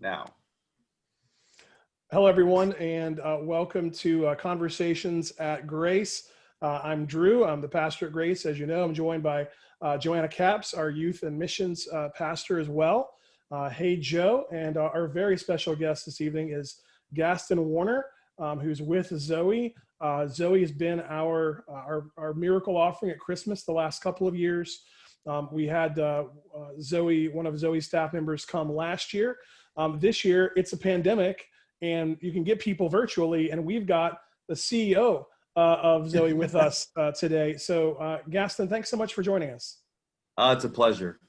now. Hello, everyone, and welcome to Conversations at Grace. I'm Drew. I'm the pastor at Grace. As you know, I'm joined by Joanna Capps, our youth and missions pastor as well. Hey, Joe. And our very special guest this evening is Gaston Warner, who's with ZOE. ZOE has been our miracle offering at Christmas the last couple of years. We had ZOE, one of ZOE's staff members, come last year. This year, it's a pandemic, and you can get people virtually, and we've got the CEO of ZOE with us today. So Gaston, thanks so much for joining us. It's a pleasure.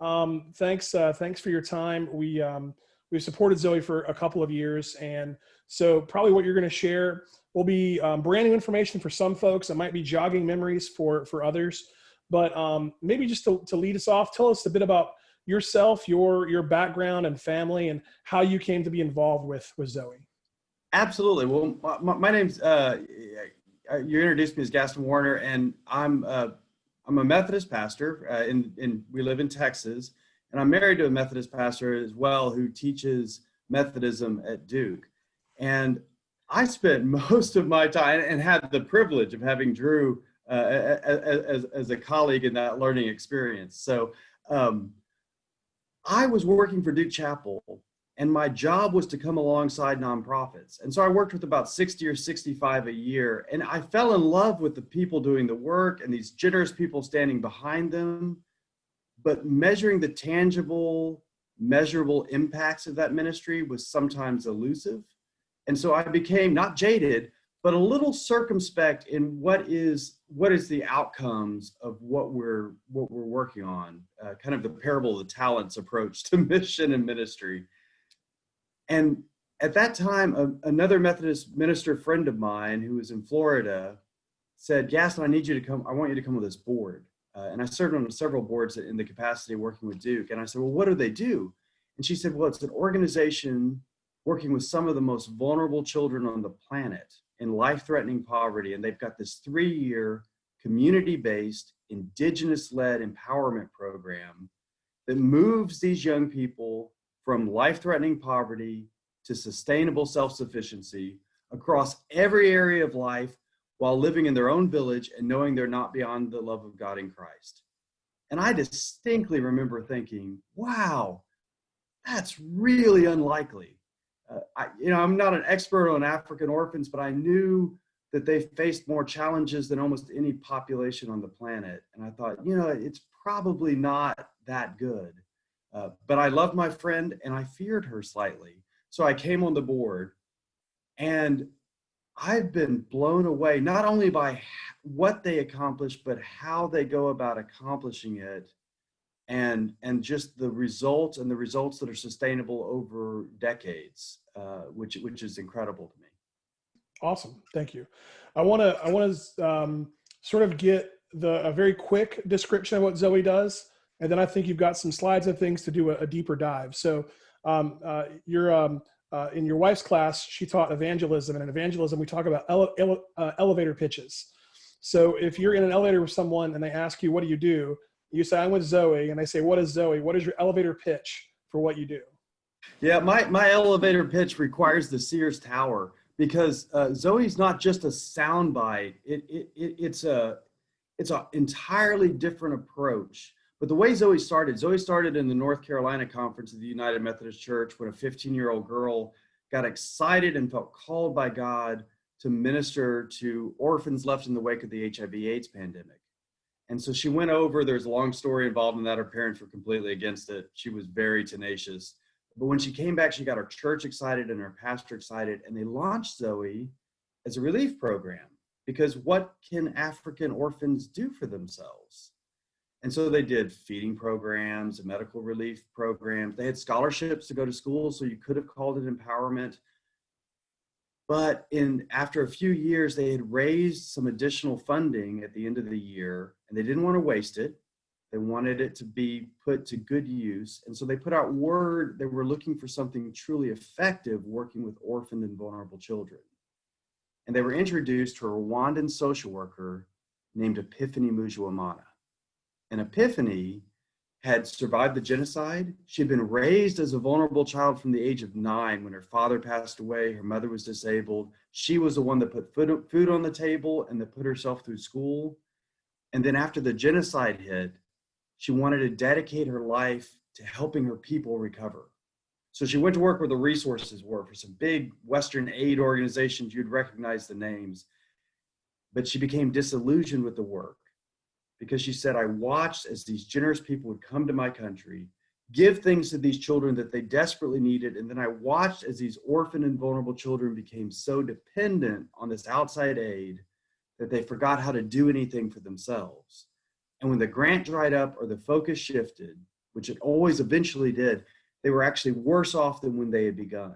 Thanks for your time. We've supported ZOE for a couple of years, and so probably what you're going to share will be brand new information for some folks. It might be jogging memories for others, but maybe just to lead us off, tell us a bit about yourself, your background and family, and how you came to be involved with ZOE. Absolutely. Well, my name's, you introduced me as Gaston Warner, and I'm a Methodist pastor, and we live in Texas, and I'm married to a Methodist pastor as well who teaches Methodism at Duke. And I spent most of my time and had the privilege of having Drew as a colleague in that learning experience. So I was working for Duke Chapel, and my job was to come alongside nonprofits. And so I worked with about 60 or 65 a year, and I fell in love with the people doing the work and these generous people standing behind them. But measuring the tangible, measurable impacts of that ministry was sometimes elusive. And so I became not jaded, but a little circumspect in what is the outcomes of what we're working on, kind of the parable of the talents approach to mission and ministry. And at that time, another Methodist minister friend of mine who was in Florida said, Gaston, I want you to come with this board. And I served on several boards in the capacity of working with Duke. And I said, well, what do they do? And she said, well, it's an organization working with some of the most vulnerable children on the planet in life-threatening poverty. And they've got this 3-year community-based, indigenous-led empowerment program that moves these young people from life-threatening poverty to sustainable self-sufficiency across every area of life while living in their own village and knowing they're not beyond the love of God in Christ. And I distinctly remember thinking, wow, that's really unlikely. I'm not an expert on African orphans, but I knew that they faced more challenges than almost any population on the planet. And I thought, it's probably not that good. But I loved my friend and I feared her slightly. So I came on the board, and I've been blown away, not only by what they accomplish, but how they go about accomplishing it, and just the results that are sustainable over decades, which is incredible to me. Awesome, thank you. I want to sort of get a very quick description of what ZOE does, and then I think you've got some slides and things to do a deeper dive. So you're in your wife's class, she taught evangelism, and in evangelism we talk about elevator pitches. So if you're in an elevator with someone and they ask you, what do you do? You say, I'm with ZOE, and they say, what is ZOE? What is your elevator pitch for what you do? Yeah, my elevator pitch requires the Sears Tower, because ZOE is not just a soundbite. It's an entirely different approach. But the way ZOE started in the North Carolina Conference of the United Methodist Church when a 15-year-old girl got excited and felt called by God to minister to orphans left in the wake of the HIV/AIDS pandemic. And so she went over, there's a long story involved in that. Her parents were completely against it. She was very tenacious. But when she came back, she got her church excited and her pastor excited, and they launched ZOE as a relief program, because what can African orphans do for themselves? And so they did feeding programs and medical relief programs. They had scholarships to go to school, so you could have called it empowerment. But after a few years, they had raised some additional funding at the end of the year, and they didn't want to waste it. They wanted it to be put to good use. And so they put out word they were looking for something truly effective working with orphaned and vulnerable children. And they were introduced to a Rwandan social worker named Epiphany Mujuamana. And Epiphany had survived the genocide. She had been raised as a vulnerable child from the age of 9 when her father passed away. Her mother was disabled. She was the one that put food on the table and that put herself through school. And then after the genocide hit, she wanted to dedicate her life to helping her people recover. So she went to work where the resources were for some big Western aid organizations. You'd recognize the names. But she became disillusioned with the work because she said, I watched as these generous people would come to my country, give things to these children that they desperately needed. And then I watched as these orphan and vulnerable children became so dependent on this outside aid that they forgot how to do anything for themselves. And when the grant dried up or the focus shifted, which it always eventually did, they were actually worse off than when they had begun.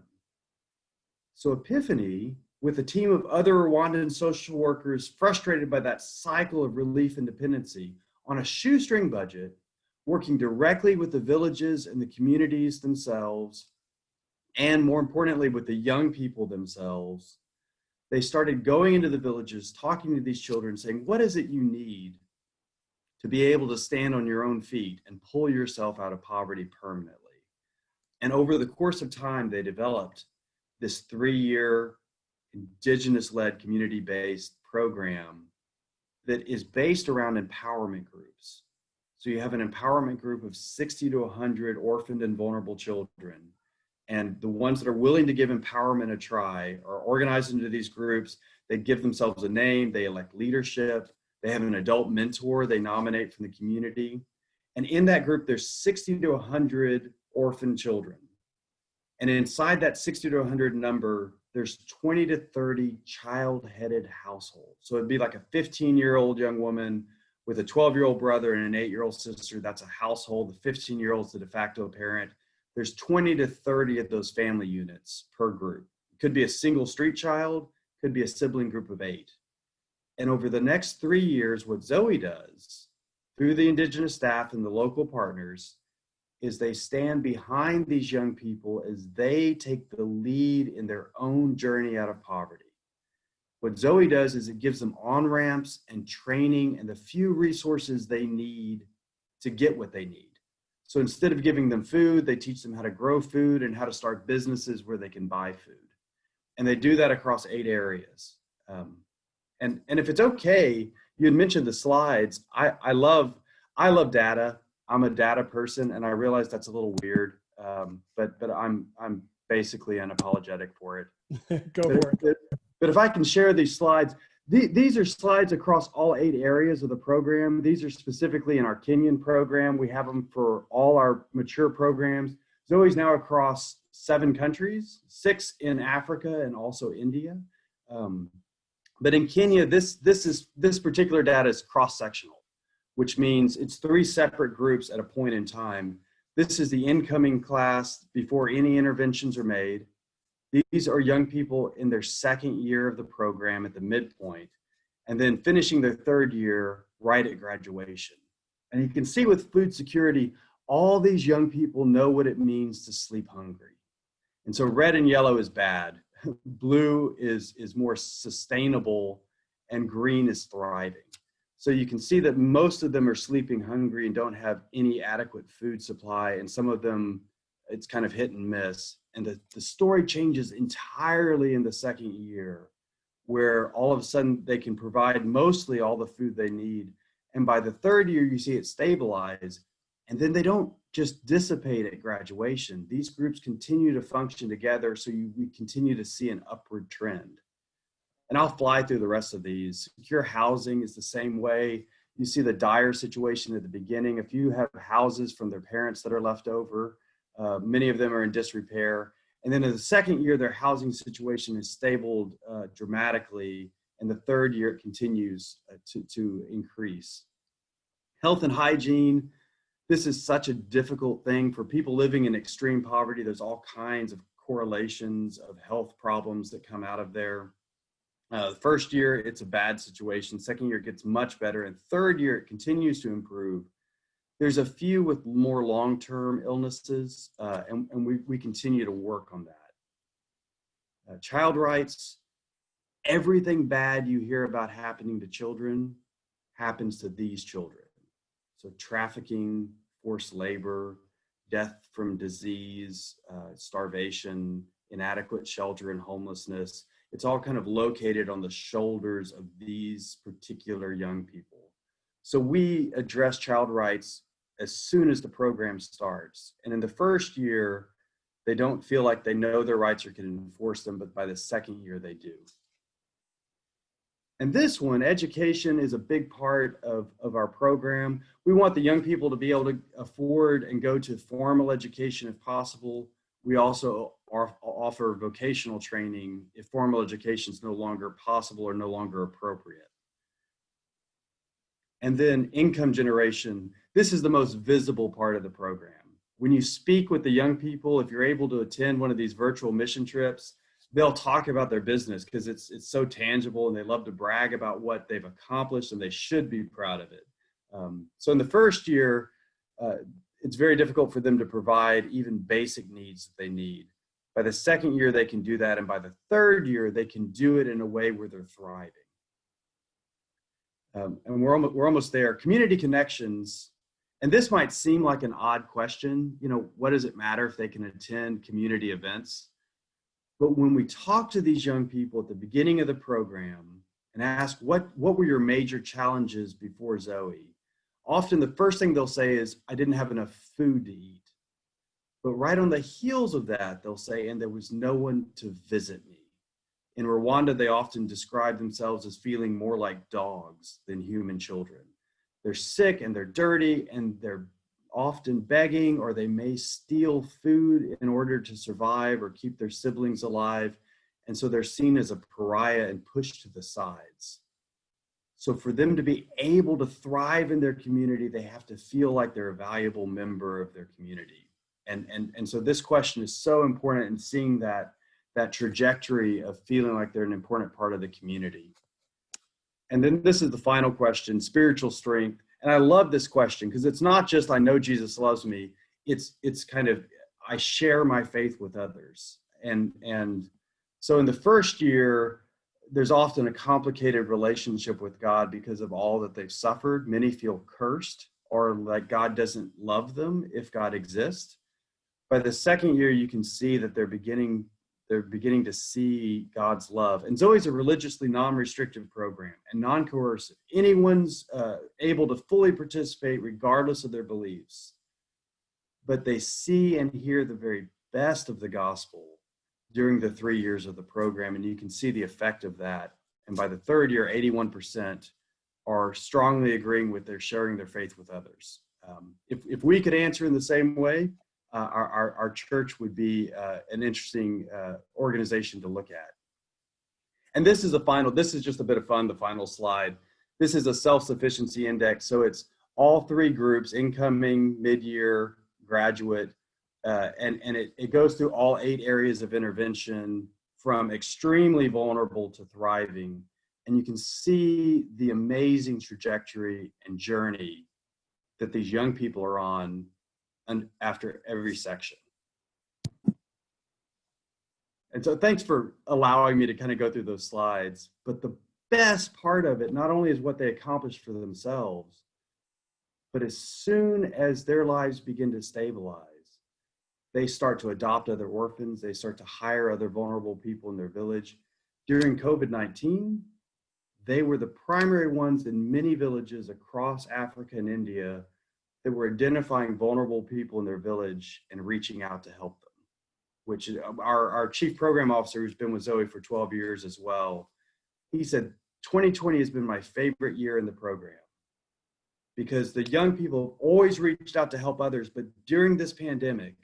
So Epiphany, with a team of other Rwandan social workers frustrated by that cycle of relief and dependency, on a shoestring budget, working directly with the villages and the communities themselves, and more importantly, with the young people themselves, they started going into the villages, talking to these children, saying, what is it you need to be able to stand on your own feet and pull yourself out of poverty permanently? And over the course of time, they developed this 3-year indigenous-led, community-based program that is based around empowerment groups. So you have an empowerment group of 60 to 100 orphaned and vulnerable children. And the ones that are willing to give empowerment a try are organized into these groups. They give themselves a name, they elect leadership, they have an adult mentor they nominate from the community. And in that group, there's 60 to 100 orphan children. And inside that 60 to 100 number, there's 20 to 30 child-headed households. So it'd be like a 15-year-old young woman with a 12-year-old brother and an 8-year-old sister. That's a household. The 15-year-old's the de facto parent. There's 20 to 30 of those family units per group. It could be a single street child, could be a sibling group of 8. And over the next 3 years, what ZOE does through the indigenous staff and the local partners is they stand behind these young people as they take the lead in their own journey out of poverty. What ZOE does is it gives them on-ramps and training and the few resources they need to get what they need. So instead of giving them food, they teach them how to grow food and how to start businesses where they can buy food. And they do that across 8 areas. And if it's okay, you had mentioned the slides. I love data. I'm a data person, and I realize that's a little weird, but I'm basically unapologetic for it. Go for it. But if I can share these slides, these are slides across all 8 areas of the program. These are specifically in our Kenyan program. We have them for all our mature programs. ZOE's now across 7 countries, 6 in Africa and also India. But in Kenya, this particular data is cross-sectional, which means it's 3 separate groups at a point in time. This is the incoming class before any interventions are made. These are young people in their 2nd year of the program at the midpoint, and then finishing their 3rd year right at graduation. And you can see with food security, all these young people know what it means to sleep hungry. And so red and yellow is bad. Blue is more sustainable, and green is thriving. So you can see that most of them are sleeping hungry and don't have any adequate food supply. And some of them, it's kind of hit and miss. And the story changes entirely in the 2nd year, where all of a sudden they can provide mostly all the food they need. And by the 3rd year, you see it stabilize. And then they don't just dissipate at graduation. These groups continue to function together, so we continue to see an upward trend. And I'll fly through the rest of these. Secure housing is the same way. You see the dire situation at the beginning. If you have houses from their parents that are left over, many of them are in disrepair. And then in the 2nd year, their housing situation is stabled dramatically. And the 3rd year, it continues to increase. Health and hygiene. This is such a difficult thing for people living in extreme poverty. There's all kinds of correlations of health problems that come out of there. The 1st year, it's a bad situation. 2nd year, it gets much better. And 3rd year, it continues to improve. There's a few with more long-term illnesses, and we continue to work on that. Child rights, everything bad you hear about happening to children happens to these children. So trafficking, forced labor, death from disease, starvation, inadequate shelter, and homelessness. It's all kind of located on the shoulders of these particular young people. So we address child rights as soon as the program starts. And in the first year, they don't feel like they know their rights or can enforce them, but by the second year they do. And this one, education, is a big part of our program. We want the young people to be able to afford and go to formal education if possible. We also offer vocational training if formal education is no longer possible or no longer appropriate. And then income generation. This is the most visible part of the program. When you speak with the young people, if you're able to attend one of these virtual mission trips, they'll talk about their business because it's so tangible, and they love to brag about what they've accomplished, and they should be proud of it. So in the first year, it's very difficult for them to provide even basic needs that they need. By the second year, they can do that. And by the third year, they can do it in a way where they're thriving. And we're almost there. Community connections. And this might seem like an odd question. You know, what does it matter if they can attend community events? But when we talk to these young people at the beginning of the program and ask, what were your major challenges before ZOE? Often the first thing they'll say is, I didn't have enough food to eat. But right on the heels of that, they'll say, and there was no one to visit me. In Rwanda, they often describe themselves as feeling more like dogs than human children. They're sick and they're dirty and they're often begging, or they may steal food in order to survive or keep their siblings alive. And so they're seen as a pariah and pushed to the sides. So for them to be able to thrive in their community, they have to feel like they're a valuable member of their community. And so this question is so important in seeing that trajectory of feeling like they're an important part of the community. And then this is the final question, spiritual strength. And I love this question because it's not just, I know Jesus loves me. It's kind of, I share my faith with others. And so in the first year, there's often a complicated relationship with God because of all that they've suffered. Many feel cursed or like God doesn't love them if God exists. By the second year, you can see that they're beginning to see God's love. And ZOE is a religiously non-restrictive program and non-coercive. Anyone's able to fully participate regardless of their beliefs. But they see and hear the very best of the gospel during the 3 years of the program, and you can see the effect of that. And by the third year, 81% are strongly agreeing with their sharing their faith with others. If we could answer in the same way, our church would be an interesting organization to look at. And this is just a bit of fun, the final slide. This is a self-sufficiency index. So it's all three groups, incoming, mid-year, graduate, and it goes through all 8 areas of intervention from extremely vulnerable to thriving. And you can see the amazing trajectory and journey that these young people are on and after every section. And so thanks for allowing me to kind of go through those slides. But the best part of it, not only is what they accomplished for themselves, but as soon as their lives begin to stabilize, they start to adopt other orphans. They start to hire other vulnerable people in their village. During COVID-19, they were the primary ones in many villages across Africa and India that were identifying vulnerable people in their village and reaching out to help them, which our chief program officer, who's been with ZOE for 12 years as well, he said, 2020 has been my favorite year in the program because the young people have always reached out to help others, but during this pandemic,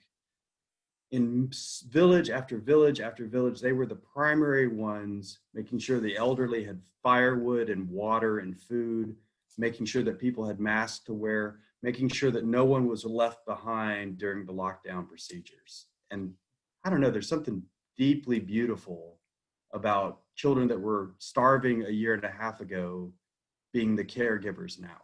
in village after village after village, they were the primary ones making sure the elderly had firewood and water and food, making sure that people had masks to wear, making sure that no one was left behind during the lockdown procedures. And I don't know, there's something deeply beautiful about children that were starving a year and a half ago being the caregivers now.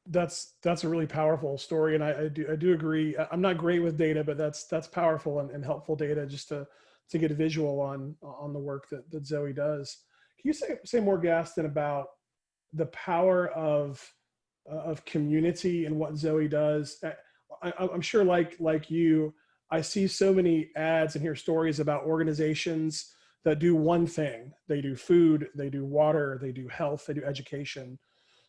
That's a really powerful story, and I do agree. I'm not great with data, but that's powerful and helpful data just to get a visual on the work that ZOE does. Can you say more, Gaston, about the power of of community and what ZOE does. I'm sure like you, I see so many ads and hear stories about organizations that do one thing. They do food, they do water, they do health, they do education.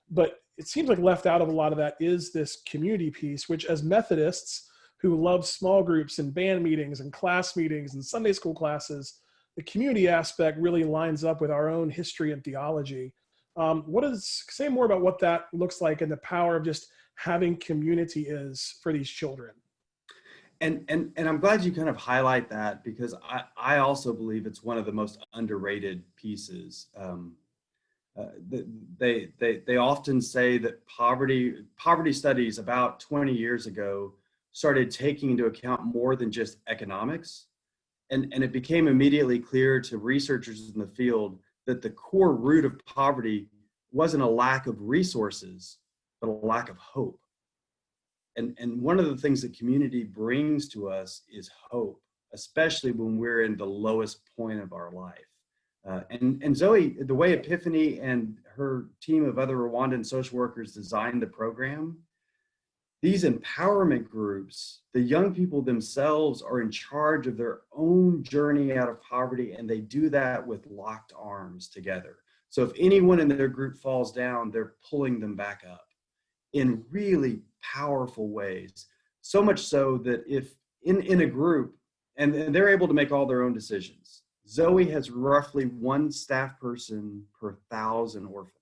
But it seems like left out of a lot of that is this community piece, which as Methodists who love small groups and band meetings and class meetings and Sunday school classes, the community aspect really lines up with our own history and theology. Say more about what that looks like and the power of just having community is for these children. And I'm glad you kind of highlight that, because I also believe it's one of the most underrated pieces. They often say that poverty studies about 20 years ago started taking into account more than just economics. And it became immediately clear to researchers in the field that the core root of poverty wasn't a lack of resources, but a lack of hope. And one of the things that community brings to us is hope, especially when we're in the lowest point of our life. And Zoe, the way Epiphany and her team of other Rwandan social workers designed the program, these empowerment groups, the young people themselves are in charge of their own journey out of poverty, and they do that with locked arms together. So if anyone in their group falls down, they're pulling them back up in really powerful ways. So much so that if in a group, and they're able to make all their own decisions, ZOE has roughly one staff person per 1,000 orphans.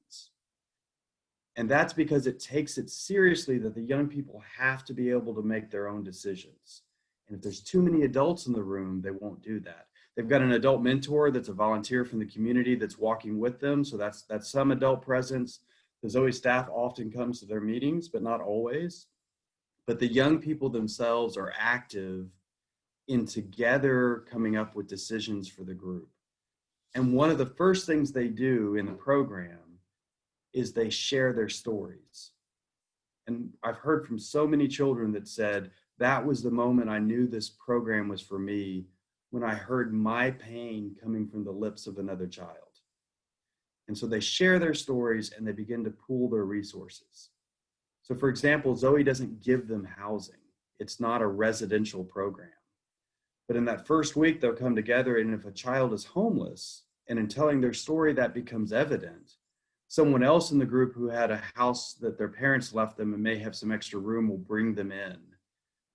And that's because it takes it seriously that the young people have to be able to make their own decisions. And if there's too many adults in the room, they won't do that. They've got an adult mentor that's a volunteer from the community that's walking with them. So that's some adult presence. The ZOE staff often comes to their meetings, but not always. But the young people themselves are active in together coming up with decisions for the group. And one of the first things they do in the program is they share their stories. And I've heard from so many children that said, that was the moment I knew this program was for me, when I heard my pain coming from the lips of another child. And so they share their stories and they begin to pool their resources. So for example, ZOE doesn't give them housing. It's not a residential program. But in that first week, they'll come together, and if a child is homeless, and in telling their story that becomes evident, someone else in the group who had a house that their parents left them and may have some extra room will bring them in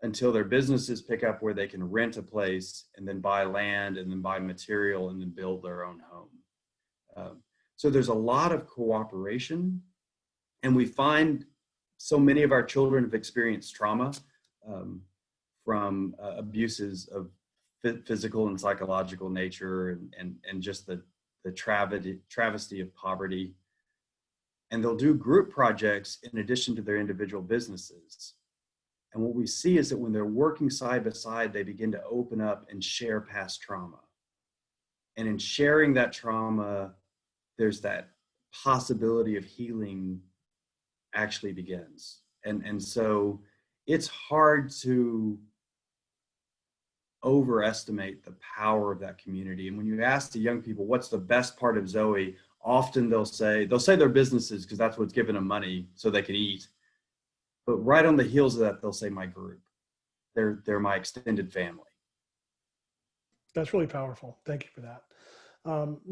until their businesses pick up where they can rent a place and then buy land and then buy material and then build their own home. So there's a lot of cooperation, and we find so many of our children have experienced trauma from abuses of physical and psychological nature, and just the travesty of poverty. And they'll do group projects in addition to their individual businesses. And what we see is that when they're working side by side, they begin to open up and share past trauma. And in sharing that trauma, there's that possibility of healing actually begins. And so it's hard to overestimate the power of that community. And when you ask the young people, what's the best part of ZOE? Often they'll say their businesses, because that's what's giving them money so they can eat. But right on the heels of that, they'll say my group. They're my extended family. That's really powerful. Thank you for that.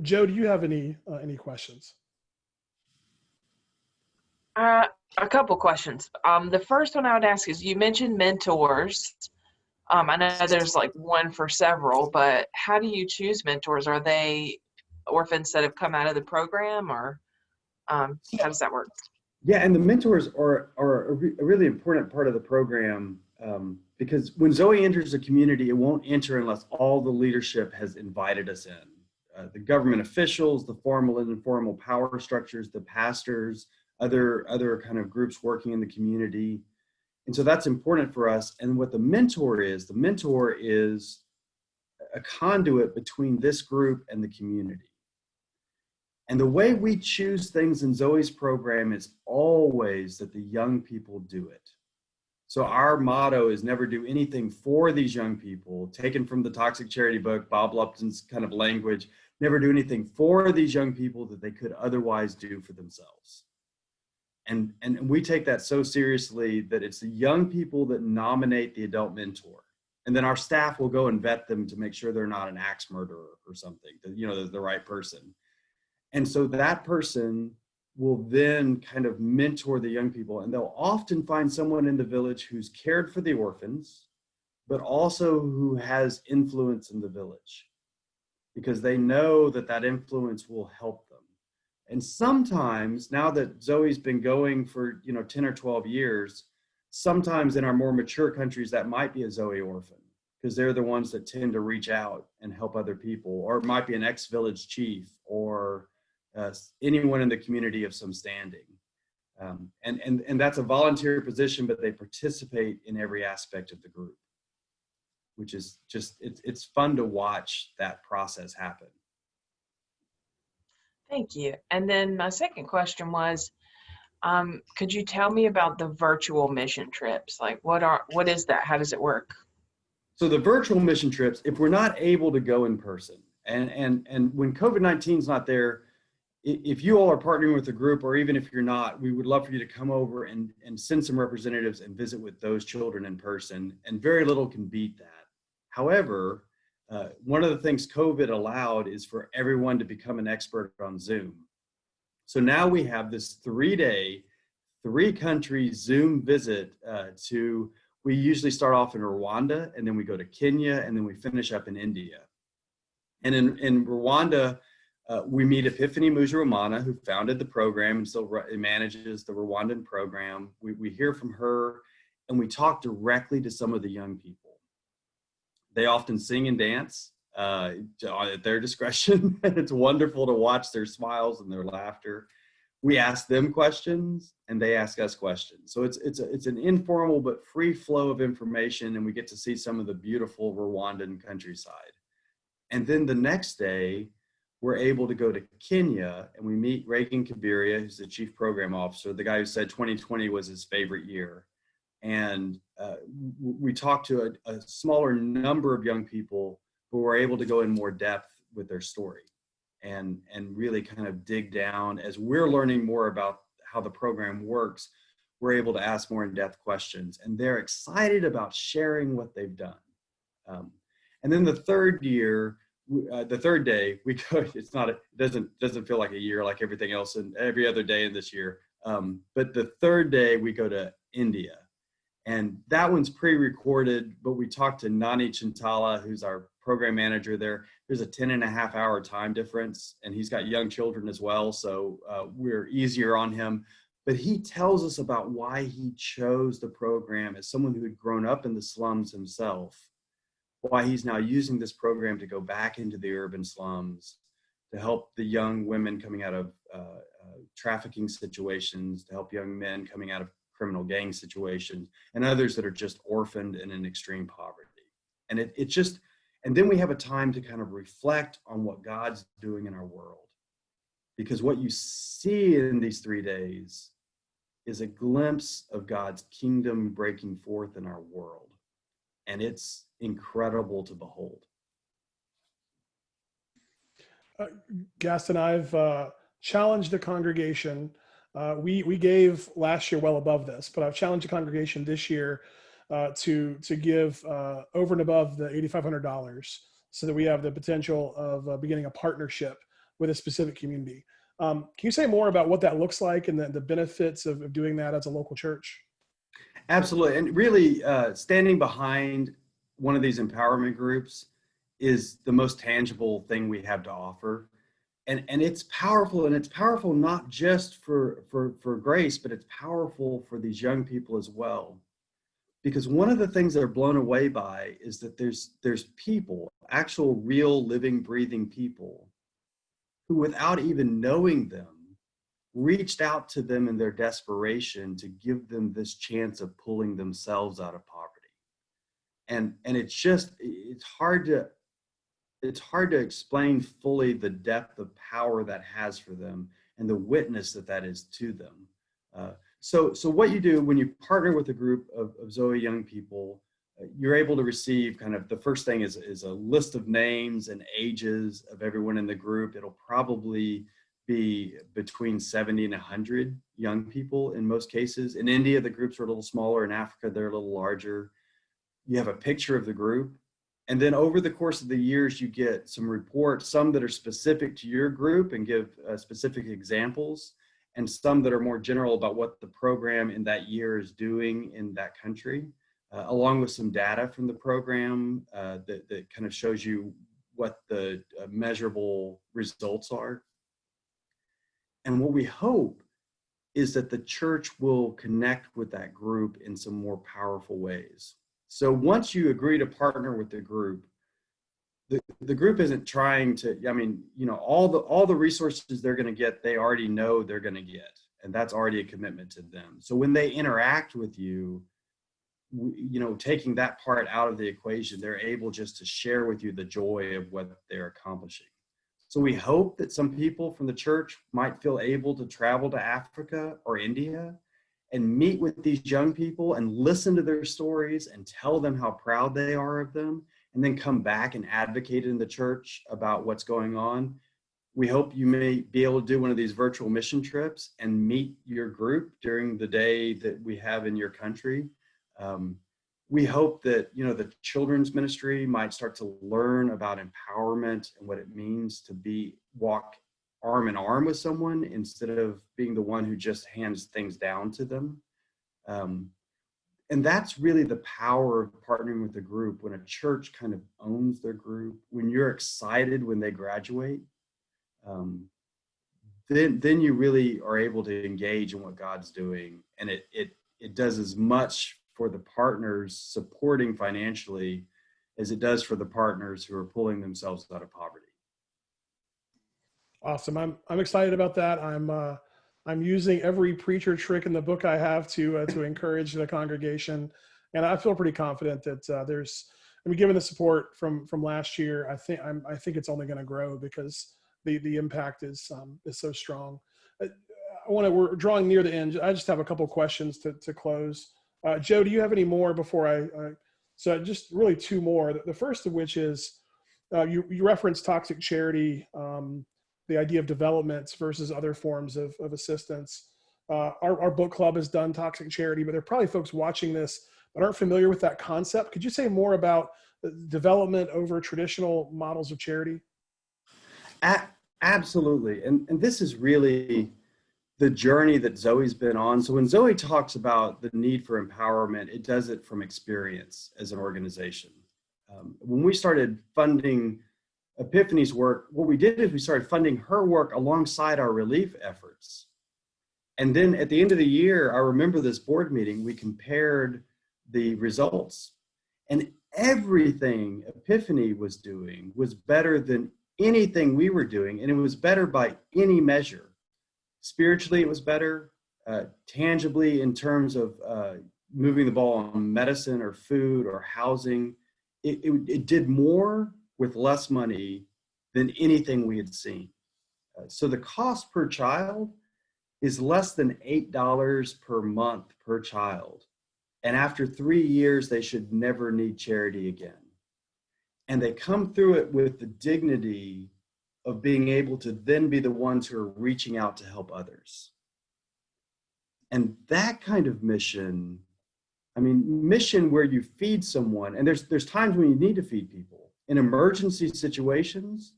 Joe, do you have any questions? A couple questions. The first one I would ask is, you mentioned mentors. I know there's like one for several, but how do you choose mentors? Are they orphans that have come out of the program, or how does that work? Yeah, and the mentors are a really important part of the program, because when ZOE enters a community, it won't enter unless all the leadership has invited us in. The government officials, the formal and informal power structures, the pastors, other kind of groups working in the community. And so that's important for us. And what the mentor is a conduit between this group and the community. And the way we choose things in ZOE's program is always that the young people do it. So our motto is never do anything for these young people, taken from the Toxic Charity book, Bob Lupton's kind of language, never do anything for these young people that they could otherwise do for themselves. And we take that so seriously that it's the young people that nominate the adult mentor. And then our staff will go and vet them to make sure they're not an axe murderer or something, that, you know, they're the right person. And so that person will then kind of mentor the young people, and they'll often find someone in the village who's cared for the orphans, but also who has influence in the village, because they know that that influence will help them. And sometimes, now that Zoe's been going for 10 or 12 years, sometimes in our more mature countries that might be a Zoe orphan, because they're the ones that tend to reach out and help other people, or it might be an ex-village chief, or anyone in the community of some standing. And that's a volunteer position, but they participate in every aspect of the group, which is just, it's fun to watch that process happen. Thank you. And then my second question was, could you tell me about the virtual mission trips? Like, what is that? How does it work? So the virtual mission trips, if we're not able to go in person, and when COVID-19 is not there, if you all are partnering with a group, or even if you're not, we would love for you to come over and send some representatives and visit with those children in person, and very little can beat that. However, one of the things COVID allowed is for everyone to become an expert on Zoom. So now we have this 3-day, 3-country Zoom visit we usually start off in Rwanda, and then we go to Kenya, and then we finish up in India. And in Rwanda, we meet Epiphany Mujirumana, who founded the program and still manages the Rwandan program. We hear from her, and we talk directly to some of the young people. They often sing and dance at their discretion. And it's wonderful to watch their smiles and their laughter. We ask them questions, and they ask us questions. So it's an informal but free flow of information, and we get to see some of the beautiful Rwandan countryside. And then the next day, we're able to go to Kenya, and we meet Reagan Kabiria, who's the chief program officer, the guy who said 2020 was his favorite year. And we talked to a smaller number of young people who were able to go in more depth with their story, and really kind of dig down. As we're learning more about how the program works, we're able to ask more in-depth questions, and they're excited about sharing what they've done. And then the third day we go, it doesn't feel like a year like everything else and every other day in this year. But the third day we go to India, and that one's pre-recorded, but we talked to Nani Chintala, who's our program manager there. There's a 10.5-hour time difference, and he's got young children as well, so we're easier on him. But he tells us about why he chose the program as someone who had grown up in the slums himself, why he's now using this program to go back into the urban slums, to help the young women coming out of trafficking situations, to help young men coming out of criminal gang situations, and others that are just orphaned and in extreme poverty. And and then we have a time to kind of reflect on what God's doing in our world. Because what you see in these 3 days is a glimpse of God's kingdom breaking forth in our world. And it's incredible to behold. Gaston, I've challenged the congregation. We gave last year well above this, but I've challenged the congregation this year to give over and above the $8,500, so that we have the potential of beginning a partnership with a specific community. Can you say more about what that looks like and the benefits of doing that as a local church? Absolutely. And really standing behind one of these empowerment groups is the most tangible thing we have to offer. And it's powerful, and it's powerful not just for Grace, but it's powerful for these young people as well. Because one of the things they're blown away by is that there's people, actual real living, breathing people, who without even knowing them, reached out to them in their desperation to give them this chance of pulling themselves out of poverty. And it's hard to explain fully the depth of power that has for them and the witness that is to them. So what you do when you partner with a group of Zoe young people, you're able to receive kind of, the first thing is a list of names and ages of everyone in the group. It'll probably be between 70 and 100 young people in most cases. In India, the groups are a little smaller. In Africa, they're a little larger. You have a picture of the group. And then over the course of the years, you get some reports, some that are specific to your group and give specific examples, and some that are more general about what the program in that year is doing in that country, along with some data from the program that kind of shows you what the measurable results are. And what we hope is that the church will connect with that group in some more powerful ways. So once you agree to partner with the group isn't trying to, I mean, you know, all the resources they're going to get, they already know they're going to get, and that's already a commitment to them. So when they interact with you, you know, taking that part out of the equation, they're able just to share with you the joy of what they're accomplishing. So we hope that some people from the church might feel able to travel to Africa or India and meet with these young people and listen to their stories and tell them how proud they are of them, and then come back and advocate in the church about what's going on. We hope you may be able to do one of these virtual mission trips and meet your group during the day that we have in your country. We hope that, you know, the children's ministry might start to learn about empowerment and what it means to walk arm in arm with someone instead of being the one who just hands things down to them. And that's really the power of partnering with a group, when a church kind of owns their group, when you're excited when they graduate, then you really are able to engage in what God's doing. And it does as much for the partners supporting financially as it does for the partners who are pulling themselves out of poverty. Awesome. I'm excited about that. I'm using every preacher trick in the book I have to encourage the congregation, and I feel pretty confident that given the support from last year, I think it's only going to grow because the impact is so strong. We're drawing near the end. I just have a couple questions to close. Joe, do you have any more before so just really two more. The first of which is you referenced toxic charity. The idea of developments versus other forms of assistance. Our book club has done toxic charity, but there are probably folks watching this that aren't familiar with that concept. Could you say more about development over traditional models of charity? Absolutely. And this is really the journey that Zoe's been on. So when Zoe talks about the need for empowerment, it does it from experience as an organization. When we started funding Epiphany's work, what we did is we started funding her work alongside our relief efforts. And then at the end of the year, I remember this board meeting, we compared the results, and everything Epiphany was doing was better than anything we were doing. And it was better by any measure. Spiritually, it was better. Tangibly, in terms of moving the ball on medicine or food or housing, it did more with less money than anything we had seen. So the cost per child is less than $8 per month per child. And after 3 years, they should never need charity again. And they come through it with the dignity of being able to then be the ones who are reaching out to help others. And that kind of mission, mission where you feed someone, and there's times when you need to feed people. In emergency situations,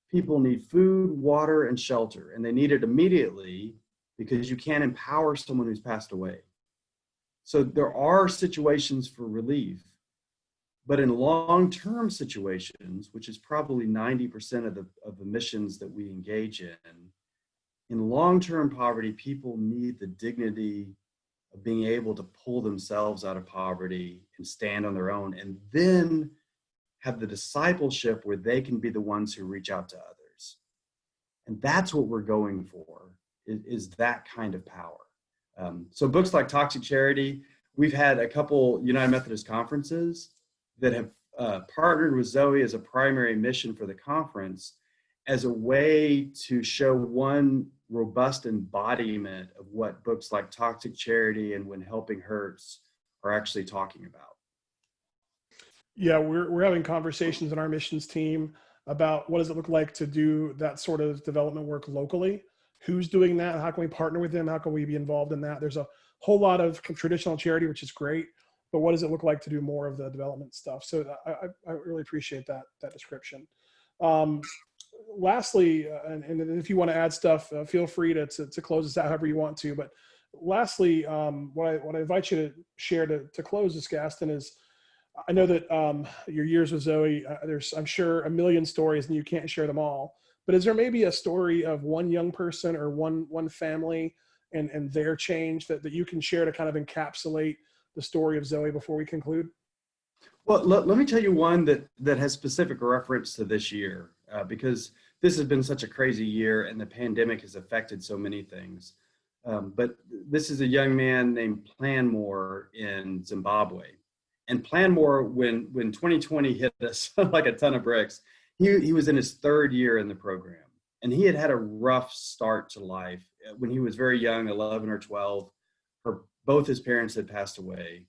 people need food, water, and shelter, and they need it immediately because you can't empower someone who's passed away. So there are situations for relief, but in long-term situations, which is probably 90% of the missions that we engage in long-term poverty, people need the dignity of being able to pull themselves out of poverty and stand on their own, and then have the discipleship where they can be the ones who reach out to others. And that's what we're going for, is that kind of power. So books like Toxic Charity, we've had a couple United Methodist conferences that have partnered with Zoe as a primary mission for the conference as a way to show one robust embodiment of what books like Toxic Charity and When Helping Hurts are actually talking about. Yeah, we're having conversations in our missions team about what does it look like to do that sort of development work locally. who's doing that? How can we partner with them? How can we be involved in that? There's a whole lot of traditional charity, which is great, but what does it look like to do more of the development stuff? So I really appreciate that description. Lastly, and if you want to add stuff, feel free to close this out however you want to. But lastly, what I invite you to share to close this, Gaston, is I know that your years with ZOE, there's, I'm sure, a million stories and you can't share them all. But is there maybe a story of one young person or one family and their change that you can share to kind of encapsulate the story of ZOE before we conclude? Well, let me tell you one that has specific reference to this year, because this has been such a crazy year and the pandemic has affected so many things. But this is a young man named Planmore in Zimbabwe. And Planmore, when 2020 hit us like a ton of bricks, he was in his third year in the program. And he had a rough start to life. When he was very young, 11 or 12, both his parents had passed away.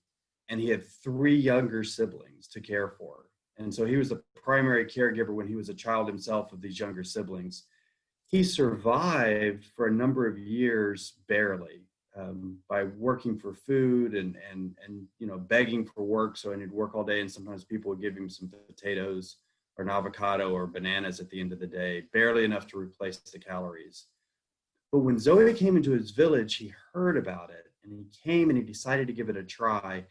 And he had 3 younger siblings to care for. And so he was the primary caregiver when he was a child himself of these younger siblings. He survived for a number of years barely, by working for food and begging for work. So he'd work all day, and sometimes people would give him some potatoes or an avocado or bananas at the end of the day, barely enough to replace the calories. But when ZOE came into his village, he heard about it, and he came and he decided to give it a try,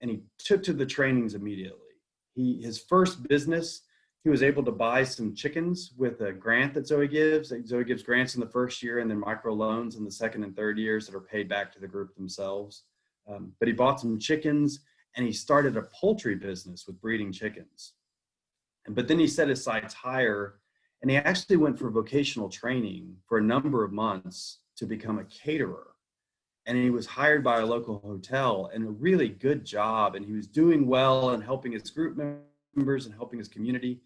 and he took to the trainings immediately. His first business, he was able to buy some chickens with a grant that ZOE gives. ZOE gives grants in the first year and then micro loans in the second and third years that are paid back to the group themselves. But he bought some chickens and he started a poultry business with breeding chickens. But then he set his sights higher, and he actually went for vocational training for a number of months to become a caterer. And he was hired by a local hotel, and a really good job. And he was doing well and helping his group members and helping his community.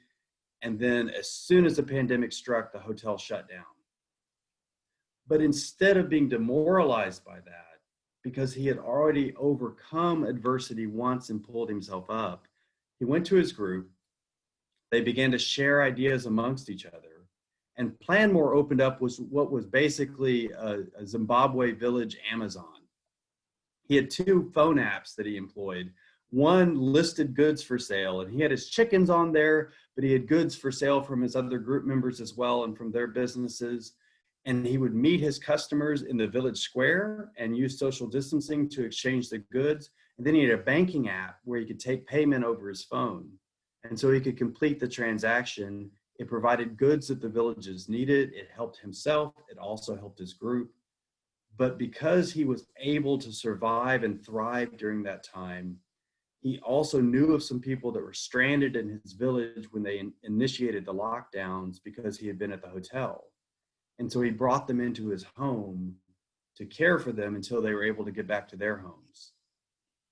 And then as soon as the pandemic struck, the hotel shut down. But instead of being demoralized by that, because he had already overcome adversity once and pulled himself up, he went to his group. They began to share ideas amongst each other. And Planmore opened up what was basically a Zimbabwe village Amazon. He had 2 phone apps that he employed. One listed goods for sale, and he had his chickens on there, but he had goods for sale from his other group members as well and from their businesses. And he would meet his customers in the village square and use social distancing to exchange the goods. And then he had a banking app where he could take payment over his phone. And so he could complete the transaction. It provided goods that the villages needed. It helped himself. It also helped his group. But because he was able to survive and thrive during that time, he also knew of some people that were stranded in his village when they initiated the lockdowns because he had been at the hotel. And so he brought them into his home to care for them until they were able to get back to their homes.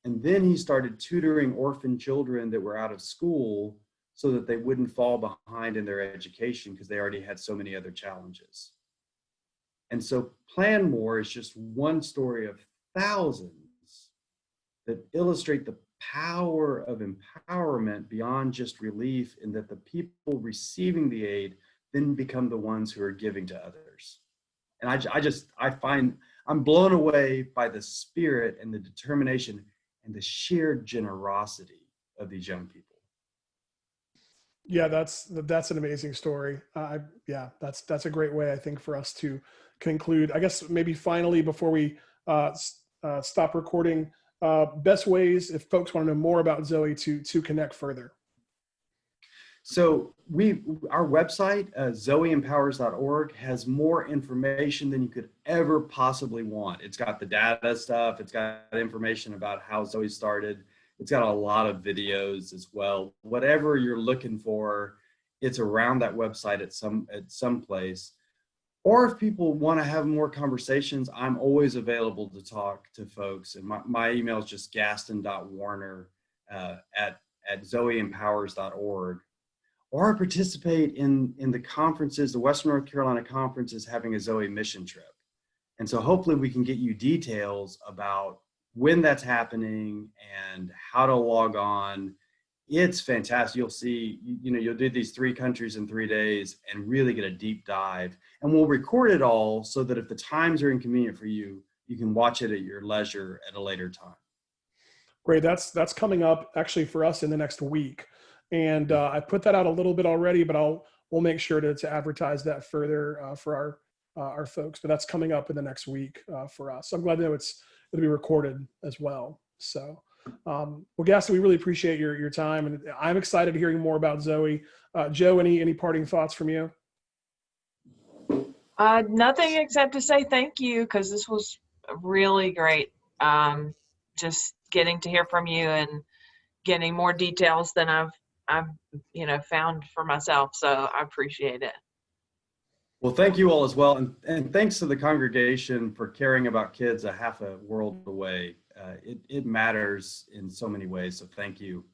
And then he started tutoring orphan children that were out of school so that they wouldn't fall behind in their education because they already had so many other challenges. And so Planmore is just one story of thousands that illustrate the power of empowerment beyond just relief, in that the people receiving the aid then become the ones who are giving to others. And I find I'm blown away by the spirit and the determination and the sheer generosity of these young people. Yeah, that's an amazing story. That's a great way, I think, for us to conclude. I guess maybe finally, before we stop recording, best ways if folks want to know more about ZOE to connect further. So our website, ZOEempowers.org, has more information than you could ever possibly want. It's got the data stuff. It's got information about how ZOE started. It's got a lot of videos as well. Whatever you're looking for, it's around that website at some place. Or if people want to have more conversations, I'm always available to talk to folks. And my email is just gaston.warner at ZOEempowers.org. Or participate in the conferences. The Western North Carolina Conference is having a ZOE mission trip. And so hopefully we can get you details about when that's happening and how to log on It's fantastic. You'll see, you'll do these 3 countries in 3 days and really get a deep dive. And we'll record it all so that if the times are inconvenient for you, you can watch it at your leisure at a later time. Great. That's coming up actually for us in the next week. And I put that out a little bit already, but we'll make sure to advertise that further for our folks. But that's coming up in the next week for us. So I'm glad to know it'll be recorded as well. So, well, Gaston, we really appreciate your time, and I'm excited hearing more about ZOE. Joe, any parting thoughts from you? Nothing except to say thank you, because this was really great. Just getting to hear from you and getting more details than I've found for myself. So I appreciate it. Well, thank you all as well. And thanks to the congregation for caring about kids a half a world away. It matters in so many ways. So thank you.